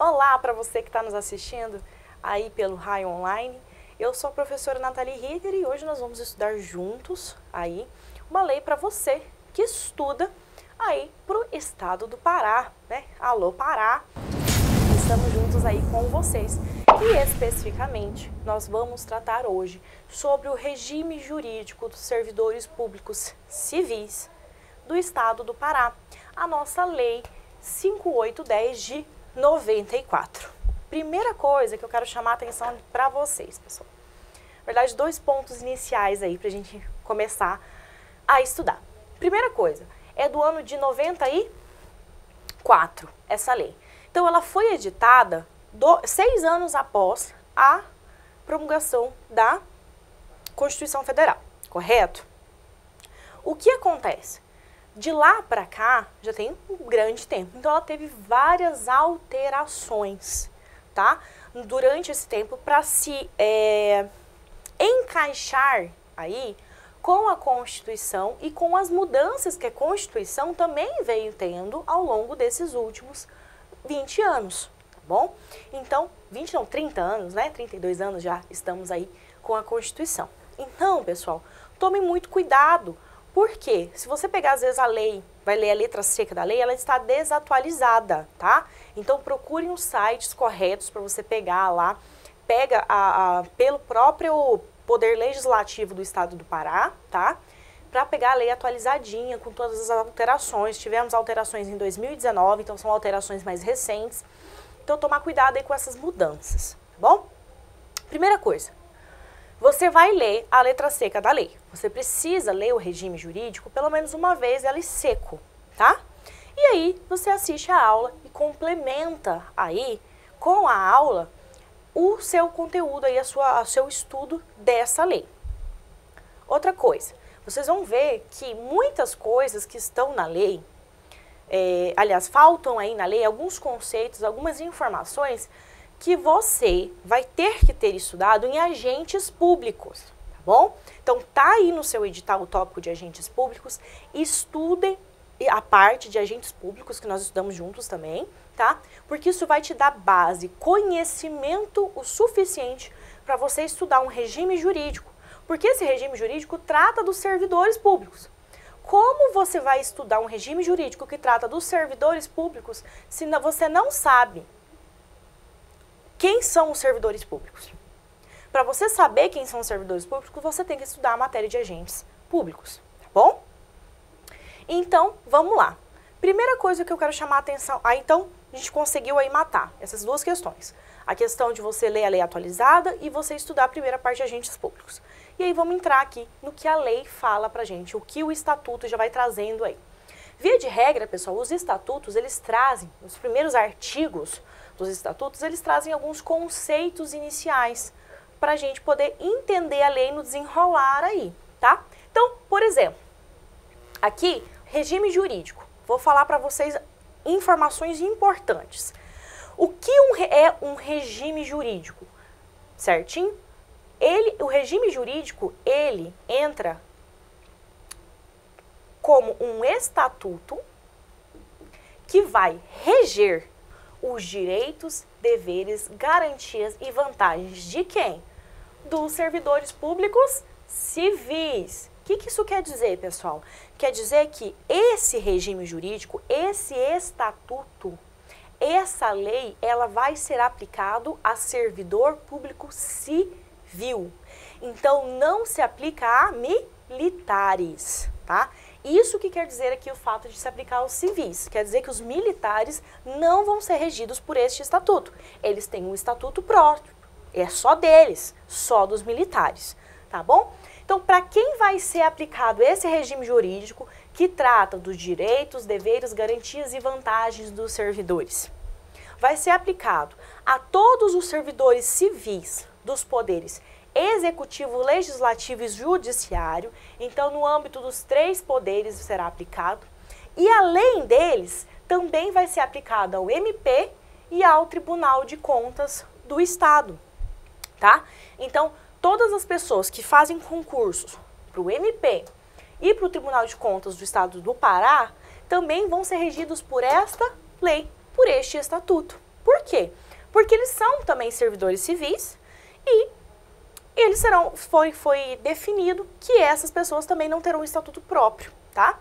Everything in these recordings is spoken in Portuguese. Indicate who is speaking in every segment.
Speaker 1: Olá para você que está nos assistindo aí pelo Raio Online. Eu sou a professora Nathalie Ritter e hoje nós vamos estudar juntos aí uma lei para você que estuda aí para o estado do Pará, né? Alô Pará, estamos juntos aí com vocês. E especificamente nós vamos tratar hoje sobre o regime jurídico dos servidores públicos civis do estado do Pará, a nossa lei 5810 de 94. Primeira coisa que eu quero chamar a atenção para vocês, pessoal. Na verdade, dois pontos iniciais aí para a gente começar a estudar. Primeira coisa, é do ano de 94, essa lei. Então, ela foi editada 6 anos após a promulgação da Constituição Federal, correto? O que acontece? De lá para cá, já tem um grande tempo. Então, ela teve várias alterações, tá? Durante esse tempo, para se encaixar aí com a Constituição e com as mudanças que a Constituição também veio tendo ao longo desses últimos 20 anos, tá bom? Então, 30 anos, né? 32 anos já estamos aí com a Constituição. Então, pessoal, tome muito cuidado. Por quê? Se você pegar, às vezes, a lei, vai ler a letra seca da lei, ela está desatualizada, tá? Então, procure os sites corretos para você pegar lá. Pega pelo próprio Poder Legislativo do Estado do Pará, tá? Para pegar a lei atualizadinha, com todas as alterações. Tivemos alterações em 2019, então são alterações mais recentes. Então, tomar cuidado aí com essas mudanças, tá bom? Primeira coisa. Você vai ler a letra seca da lei. Você precisa ler o regime jurídico pelo menos uma vez ela seco, tá? E aí você assiste a aula e complementa aí com a aula o seu conteúdo aí, o seu estudo dessa lei. Outra coisa, vocês vão ver que muitas coisas que estão na lei, aliás, faltam aí na lei alguns conceitos, algumas informações que você vai ter que ter estudado em agentes públicos, tá bom? Então, tá aí no seu edital o tópico de agentes públicos, estude a parte de agentes públicos que nós estudamos juntos também, tá? Porque isso vai te dar base, conhecimento o suficiente para você estudar um regime jurídico, porque esse regime jurídico trata dos servidores públicos. Como você vai estudar um regime jurídico que trata dos servidores públicos se você não sabe quem são os servidores públicos? Para você saber quem são os servidores públicos, você tem que estudar a matéria de agentes públicos, tá bom? Então, vamos lá. Primeira coisa que eu quero chamar a atenção, então, a gente conseguiu aí matar essas duas questões. A questão de você ler a lei atualizada e você estudar a primeira parte de agentes públicos. E aí vamos entrar aqui no que a lei fala pra gente, o que o estatuto já vai trazendo aí. Via de regra, pessoal, os estatutos, eles trazem, os primeiros artigos dos estatutos, eles trazem alguns conceitos iniciais para a gente poder entender a lei no desenrolar aí, tá? Então, por exemplo, aqui, regime jurídico. Vou falar para vocês informações importantes. O que é um regime jurídico? Certinho? O regime jurídico, ele entra como um estatuto que vai reger os direitos, deveres, garantias e vantagens de quem? Dos servidores públicos civis. O que isso quer dizer, pessoal? Quer dizer que esse regime jurídico, esse estatuto, essa lei, ela vai ser aplicado a servidor público civil. Então, não se aplica a militares, tá? Isso que quer dizer aqui o fato de se aplicar aos civis. Quer dizer que os militares não vão ser regidos por este estatuto. Eles têm um estatuto próprio. É só deles, só dos militares, tá bom? Então, para quem vai ser aplicado esse regime jurídico que trata dos direitos, deveres, garantias e vantagens dos servidores? Vai ser aplicado a todos os servidores civis dos poderes executivo, legislativo e judiciário. Então, no âmbito dos 3 poderes será aplicado. E, além deles, também vai ser aplicado ao MP e ao Tribunal de Contas do Estado, tá? Então, todas as pessoas que fazem concursos para o MP e para o Tribunal de Contas do Estado do Pará também vão ser regidos por esta lei, por este estatuto, Por quê? Porque eles são também servidores civis e eles serão, foi definido que essas pessoas também não terão um estatuto próprio, tá?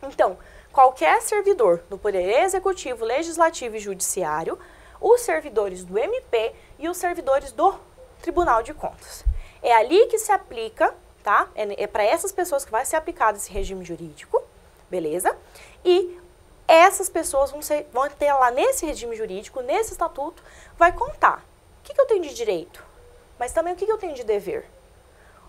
Speaker 1: Então, qualquer servidor do Poder Executivo, Legislativo e Judiciário, os servidores do MP e os servidores do Tribunal de Contas. É ali que se aplica, tá? É para essas pessoas que vai ser aplicado esse regime jurídico, beleza? E essas pessoas vão ter lá nesse regime jurídico, nesse estatuto, vai contar o que eu tenho de direito, mas também o que eu tenho de dever.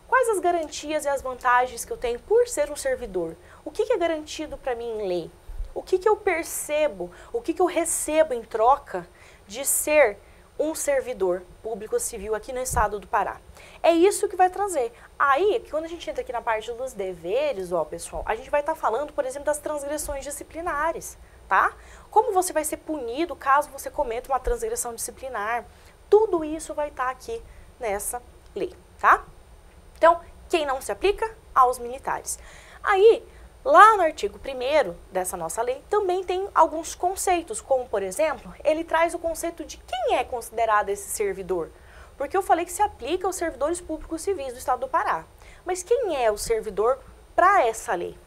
Speaker 1: Quais as garantias e as vantagens que eu tenho por ser um servidor? O que é garantido para mim em lei? O que eu percebo, o que eu recebo em troca de ser um servidor público civil aqui no estado do Pará? É isso que vai trazer. Aí, quando a gente entra aqui na parte dos deveres, ó, pessoal, a gente vai estar falando, por exemplo, das transgressões disciplinares, tá? Como você vai ser punido caso você cometa uma transgressão disciplinar. Tudo isso vai estar aqui nessa lei, tá? Então, quem não se aplica? Aos militares. Aí, lá no artigo 1º dessa nossa lei, também tem alguns conceitos, como, por exemplo, ele traz o conceito de quem é considerado esse servidor. Porque eu falei que se aplica aos servidores públicos civis do estado do Pará. Mas quem é o servidor para essa lei?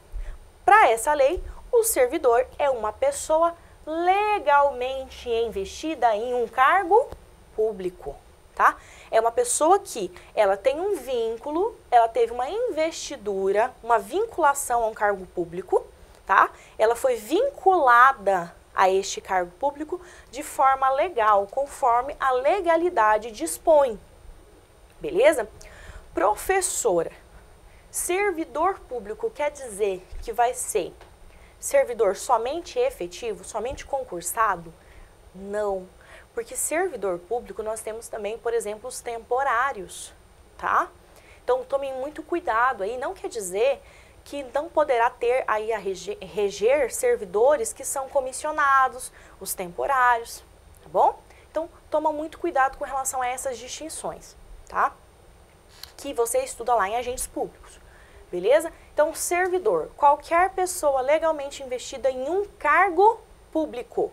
Speaker 1: Para essa lei, o servidor é uma pessoa legalmente investida em um cargo público, tá? É uma pessoa que ela tem um vínculo, ela teve uma investidura, uma vinculação a um cargo público, tá? Ela foi vinculada a este cargo público de forma legal, conforme a legalidade dispõe. Beleza? Professora, servidor público quer dizer que vai ser servidor somente efetivo, somente concursado? Não. Porque servidor público nós temos também, por exemplo, os temporários, tá? Então tomem muito cuidado aí, não quer dizer que não poderá ter aí a reger servidores que são comissionados, os temporários, tá bom? Então toma muito cuidado com relação a essas distinções, tá? Que você estuda lá em agentes públicos, beleza? Então servidor, qualquer pessoa legalmente investida em um cargo público.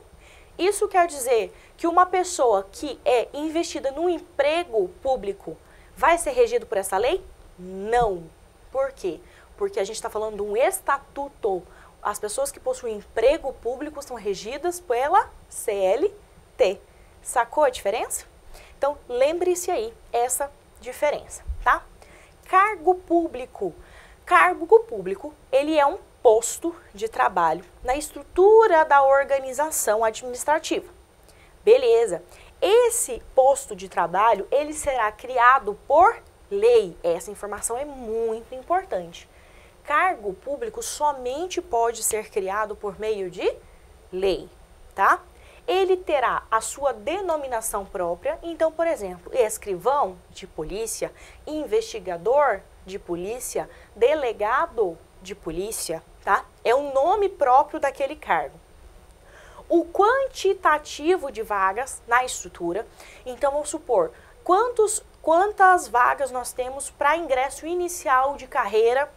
Speaker 1: Isso quer dizer que uma pessoa que é investida num emprego público vai ser regido por essa lei? Não. Por quê? Porque a gente está falando de um estatuto. As pessoas que possuem emprego público são regidas pela CLT. Sacou a diferença? Então, lembre-se aí essa diferença, tá? Cargo público. Cargo público, ele é um posto de trabalho na estrutura da organização administrativa. Beleza. Esse posto de trabalho, ele será criado por lei. Essa informação é muito importante. Cargo público somente pode ser criado por meio de lei, tá? Ele terá a sua denominação própria. Então, por exemplo, escrivão de polícia, investigador de polícia, delegado de polícia, tá? É o nome próprio daquele cargo. O quantitativo de vagas na estrutura, então vamos supor, quantas vagas nós temos para ingresso inicial de carreira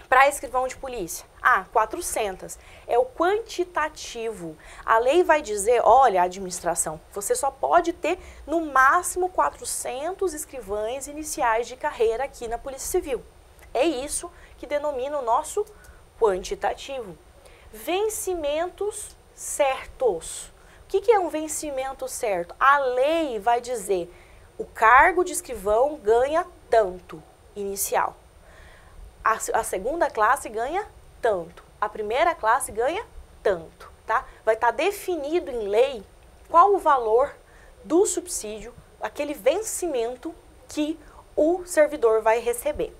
Speaker 1: para escrivão de polícia? 400. É o quantitativo. A lei vai dizer, olha, administração, você só pode ter no máximo 400 escrivães iniciais de carreira aqui na Polícia Civil. É isso que denomina o nosso quantitativo. Vencimentos certos. O que é um vencimento certo? A lei vai dizer, o cargo de escrivão ganha tanto inicial. A segunda classe ganha tanto. A primeira classe ganha tanto, tá? Vai estar definido em lei qual o valor do subsídio, aquele vencimento que o servidor vai receber.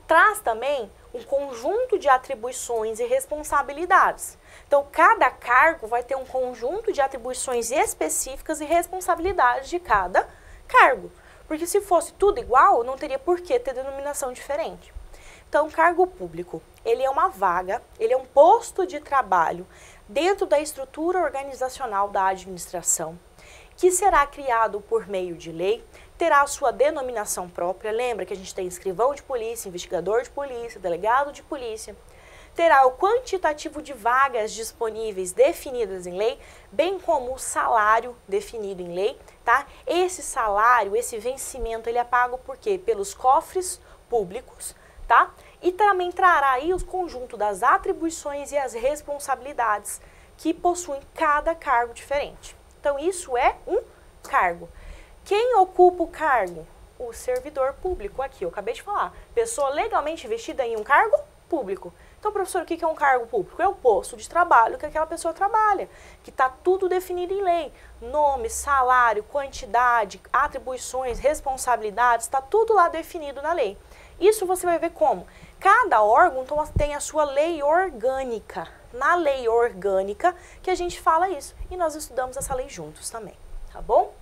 Speaker 1: Traz também um conjunto de atribuições e responsabilidades. Então, cada cargo vai ter um conjunto de atribuições específicas e responsabilidades de cada cargo. Porque se fosse tudo igual, não teria por que ter denominação diferente. Então, cargo público, ele é uma vaga, ele é um posto de trabalho dentro da estrutura organizacional da administração, que será criado por meio de lei, terá a sua denominação própria. Lembra que a gente tem escrivão de polícia, investigador de polícia, delegado de polícia. terá o quantitativo de vagas disponíveis definidas em lei, bem como o salário definido em lei, tá? Esse salário, esse vencimento, ele é pago por quê? Pelos cofres públicos, tá? E também trará aí o conjunto das atribuições e as responsabilidades que possuem cada cargo diferente. Então, isso é um cargo. Quem ocupa o cargo? O servidor público, aqui, eu acabei de falar. Pessoa legalmente investida em um cargo público. Então, professor, o que é um cargo público? É o posto de trabalho que aquela pessoa trabalha, que está tudo definido em lei. Nome, salário, quantidade, atribuições, responsabilidades, está tudo lá definido na lei. Isso você vai ver como? Cada órgão tem a sua lei orgânica. Na lei orgânica que a gente fala isso. E nós estudamos essa lei juntos também, tá bom?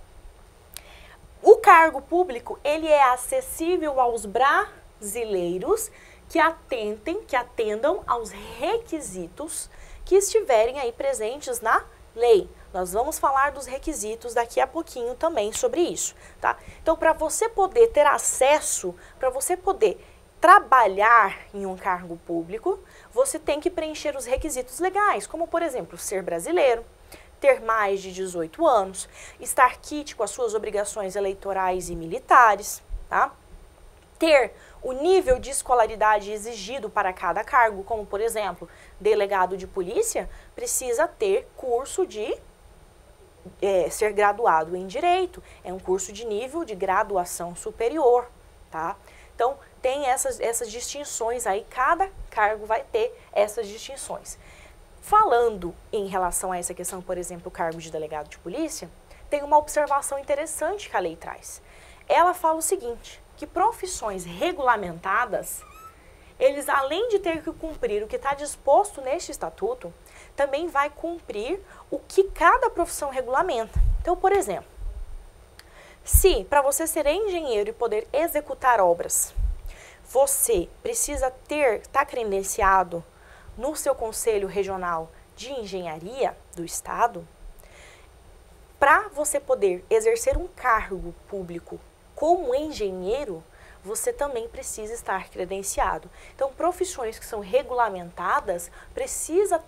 Speaker 1: O cargo público, ele é acessível aos brasileiros que atendam aos requisitos que estiverem aí presentes na lei. Nós vamos falar dos requisitos daqui a pouquinho também sobre isso, tá? Então, para você poder ter acesso, para você poder trabalhar em um cargo público, você tem que preencher os requisitos legais, como, por exemplo, ser brasileiro, ter mais de 18 anos, estar quite com as suas obrigações eleitorais e militares, tá? Ter o nível de escolaridade exigido para cada cargo, como, por exemplo, delegado de polícia, precisa ter curso de ser graduado em Direito, é um curso de nível de graduação superior, tá? Então, tem essas distinções aí, cada cargo vai ter essas distinções. Falando em relação a essa questão, por exemplo, o cargo de delegado de polícia, tem uma observação interessante que a lei traz. Ela fala o seguinte, que profissões regulamentadas, eles além de ter que cumprir o que está disposto neste estatuto, também vai cumprir o que cada profissão regulamenta. Então, por exemplo, se para você ser engenheiro e poder executar obras, você precisa estar credenciado no seu Conselho Regional de Engenharia do Estado, para você poder exercer um cargo público como engenheiro, você também precisa estar credenciado. Então, profissões que são regulamentadas, precisa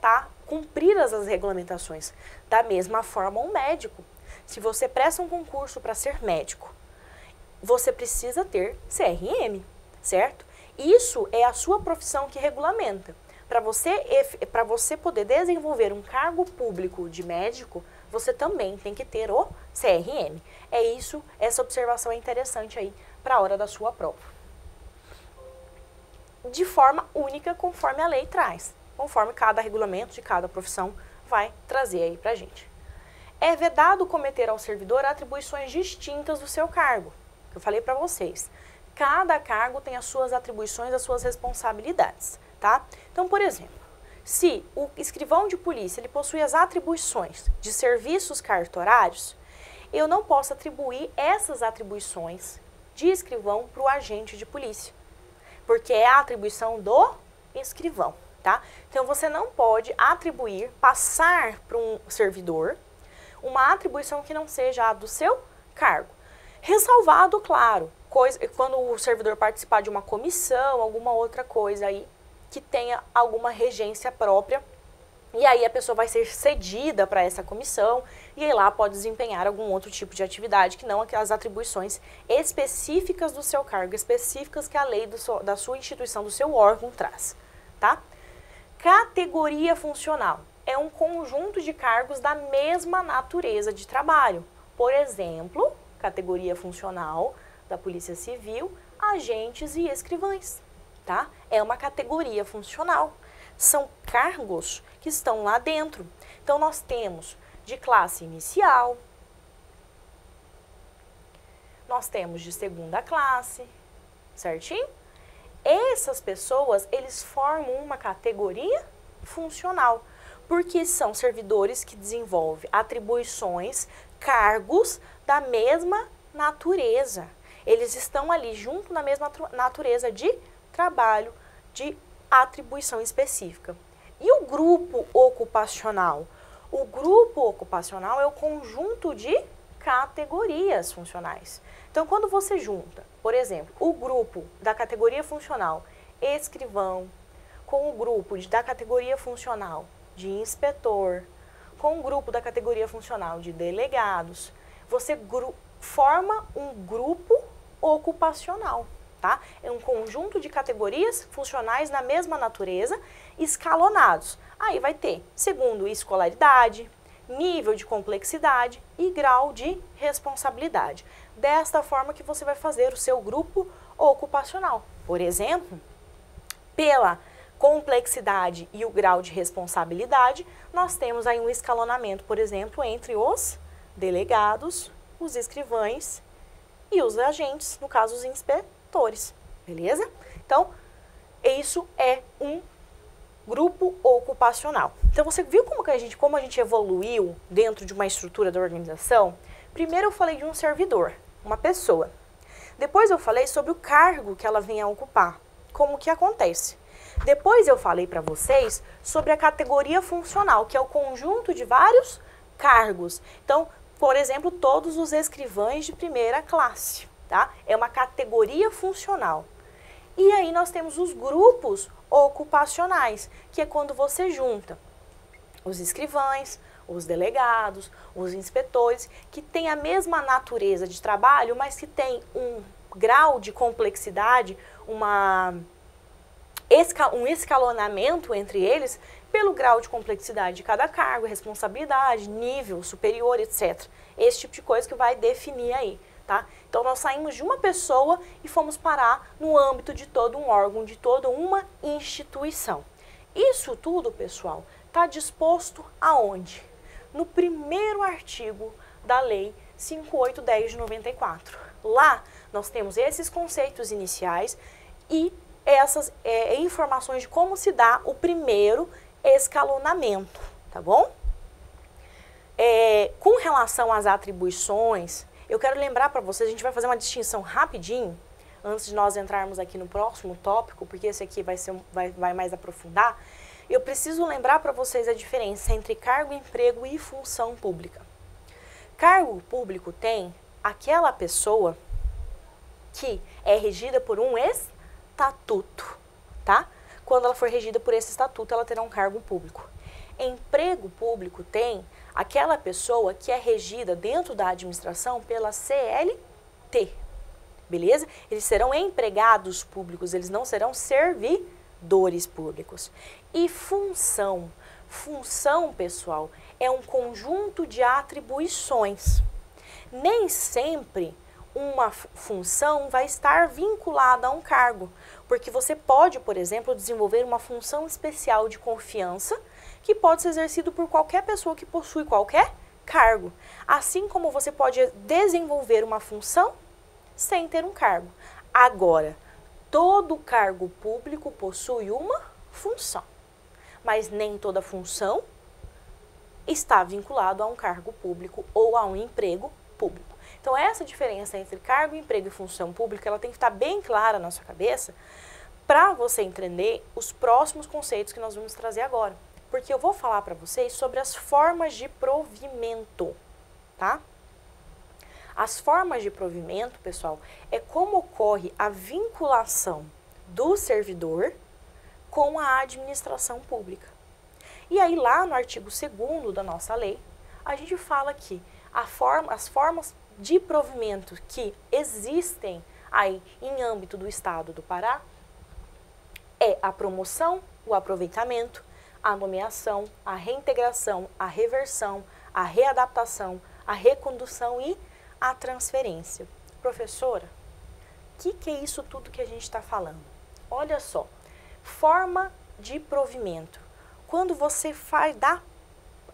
Speaker 1: cumprir as regulamentações. Da mesma forma, um médico. Se você presta um concurso para ser médico, você precisa ter CRM, certo? Isso é a sua profissão que regulamenta. Para você poder desenvolver um cargo público de médico, você também tem que ter o CRM. É isso, essa observação é interessante aí para a hora da sua prova. De forma única, conforme a lei traz, conforme cada regulamento de cada profissão vai trazer aí para a gente. É vedado cometer ao servidor atribuições distintas do seu cargo, que eu falei para vocês. Cada cargo tem as suas atribuições, as suas responsabilidades, tá? Então, por exemplo, se o escrivão de polícia ele possui as atribuições de serviços cartorários, eu não posso atribuir essas atribuições de escrivão para o agente de polícia, porque é a atribuição do escrivão, tá? Então, você não pode atribuir, passar para um servidor uma atribuição que não seja a do seu cargo. Ressalvado, claro, quando o servidor participar de uma comissão, alguma outra coisa aí que tenha alguma regência própria, e aí a pessoa vai ser cedida para essa comissão e aí lá pode desempenhar algum outro tipo de atividade que não aquelas atribuições específicas do seu cargo, específicas que a lei da sua instituição, do seu órgão traz, tá? Categoria funcional é um conjunto de cargos da mesma natureza de trabalho. Por exemplo, categoria funcional da Polícia Civil, agentes e escrivães, tá? É uma categoria funcional. São cargos que estão lá dentro. Então, nós temos de classe inicial, nós temos de segunda classe, certinho? Essas pessoas, eles formam uma categoria funcional, porque são servidores que desenvolvem atribuições, cargos da mesma natureza. Eles estão ali junto na mesma natureza de trabalho, de atribuição específica. E o grupo ocupacional? O grupo ocupacional é o conjunto de categorias funcionais. Então, quando você junta, por exemplo, o grupo da categoria funcional escrivão, com o grupo da categoria funcional de inspetor, com o grupo da categoria funcional de delegados, você forma um grupo ocupacional, tá? É um conjunto de categorias funcionais na mesma natureza, escalonados. Aí vai ter, segundo escolaridade, nível de complexidade e grau de responsabilidade. Desta forma que você vai fazer o seu grupo ocupacional. Por exemplo, pela complexidade e o grau de responsabilidade, nós temos aí um escalonamento, por exemplo, entre os delegados, os escrivães e os agentes, no caso os inspetores, beleza? Então, isso é um grupo ocupacional. Então, você viu como a gente evoluiu dentro de uma estrutura da organização? Primeiro eu falei de um servidor, uma pessoa. Depois eu falei sobre o cargo que ela vem a ocupar, como que acontece. Depois eu falei para vocês sobre a categoria funcional, que é o conjunto de vários cargos. Então, por exemplo, todos os escrivães de primeira classe, tá? É uma categoria funcional. E aí nós temos os grupos ocupacionais, que é quando você junta os escrivães, os delegados, os inspetores, que têm a mesma natureza de trabalho, mas que tem um grau de complexidade, um escalonamento entre eles pelo grau de complexidade de cada cargo, responsabilidade, nível superior, etc. Esse tipo de coisa que vai definir aí, tá? Então, nós saímos de uma pessoa e fomos parar no âmbito de todo um órgão, de toda uma instituição. Isso tudo, pessoal, está disposto aonde? No primeiro artigo da Lei 5810 de 94. Lá, nós temos esses conceitos iniciais e essas informações de como se dá o primeiro escalonamento, tá bom? Com relação às atribuições, eu quero lembrar para vocês, a gente vai fazer uma distinção rapidinho, antes de nós entrarmos aqui no próximo tópico, porque esse aqui vai mais aprofundar. Eu preciso lembrar para vocês a diferença entre cargo, emprego e função pública. Cargo público tem aquela pessoa que é regida por um estatuto, tá? Quando ela for regida por esse estatuto, ela terá um cargo público. Emprego público tem aquela pessoa que é regida dentro da administração pela CLT, beleza? Eles serão empregados públicos, eles não serão servidores públicos. E função? Função, pessoal, é um conjunto de atribuições. Nem sempre uma função vai estar vinculada a um cargo, porque você pode, por exemplo, desenvolver uma função especial de confiança que pode ser exercido por qualquer pessoa que possui qualquer cargo. Assim como você pode desenvolver uma função sem ter um cargo. Agora, todo cargo público possui uma função, mas nem toda função está vinculado a um cargo público ou a um emprego público. Então, essa diferença entre cargo, emprego e função pública, ela tem que estar bem clara na sua cabeça para você entender os próximos conceitos que nós vamos trazer agora. Porque eu vou falar para vocês sobre as formas de provimento, tá? As formas de provimento, pessoal, é como ocorre a vinculação do servidor com a administração pública. E aí, lá no artigo 2º da nossa lei, a gente fala que as formas de provimento que existem aí em âmbito do Estado do Pará é a promoção, o aproveitamento, a nomeação, a reintegração, a reversão, a readaptação, a recondução e a transferência. Professora, o que é isso tudo que a gente está falando? Olha só, forma de provimento. Quando você dá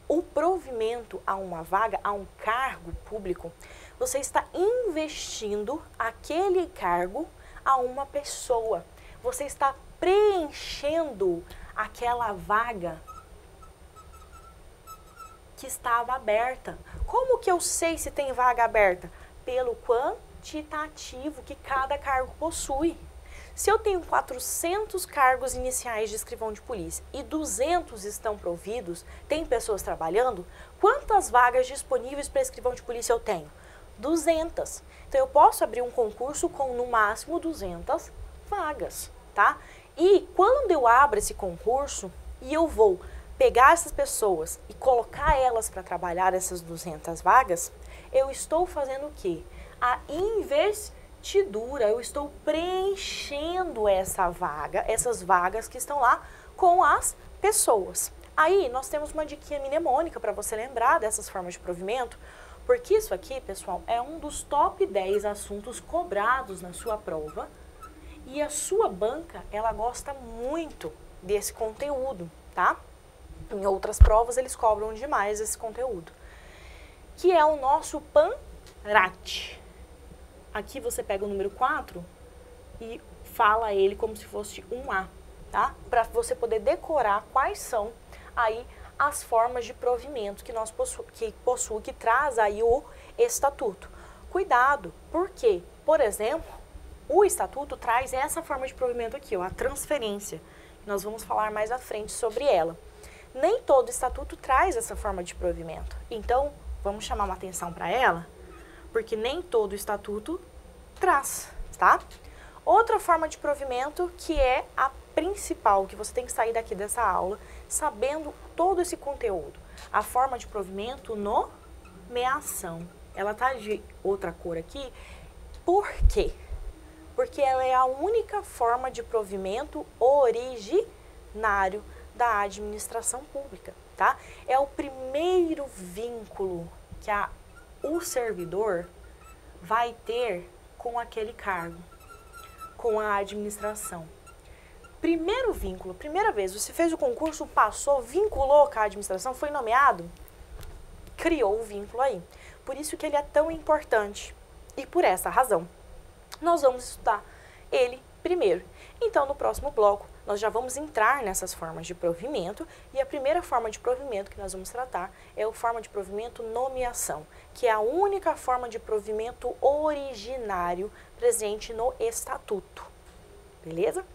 Speaker 1: o provimento a uma vaga, a um cargo público, você está investindo aquele cargo a uma pessoa. Você está preenchendo aquela vaga que estava aberta. Como que eu sei se tem vaga aberta? Pelo quantitativo que cada cargo possui. Se eu tenho 400 cargos iniciais de escrivão de polícia e 200 estão providos, tem pessoas trabalhando, quantas vagas disponíveis para escrivão de polícia eu tenho? 200. Então, eu posso abrir um concurso com, no máximo, 200 vagas, tá? E quando eu abro esse concurso e eu vou pegar essas pessoas e colocar elas para trabalhar essas 200 vagas, eu estou fazendo o quê? A investidura, eu estou preenchendo essas vagas que estão lá com as pessoas. Aí nós temos uma diquinha mnemônica para você lembrar dessas formas de provimento, porque isso aqui, pessoal, é um dos top 10 assuntos cobrados na sua prova e a sua banca, ela gosta muito desse conteúdo, tá? Em outras provas eles cobram demais esse conteúdo, que é o nosso PANRAT. Aqui você pega o número 4 e fala ele como se fosse um A, tá? Para você poder decorar quais são aí as formas de provimento que que traz aí o estatuto. Cuidado, porque, por exemplo, o estatuto traz essa forma de provimento aqui, ó, a transferência. Nós vamos falar mais à frente sobre ela. Nem todo estatuto traz essa forma de provimento. Então, vamos chamar uma atenção para ela, porque nem todo estatuto traz, tá? Outra forma de provimento que é a principal, que você tem que sair daqui dessa aula sabendo todo esse conteúdo. A forma de provimento nomeação. Ela tá de outra cor aqui. Por quê? Porque ela é a única forma de provimento originário da administração pública, tá? É o primeiro vínculo que o servidor vai ter com aquele cargo, com a administração. Primeiro vínculo, primeira vez, você fez o concurso, passou, vinculou com a administração, foi nomeado, criou o vínculo aí. Por isso que ele é tão importante. E por essa razão, nós vamos estudar ele primeiro. Então, no próximo bloco, nós já vamos entrar nessas formas de provimento e a primeira forma de provimento que nós vamos tratar é a forma de provimento nomeação, que é a única forma de provimento originário presente no estatuto. Beleza?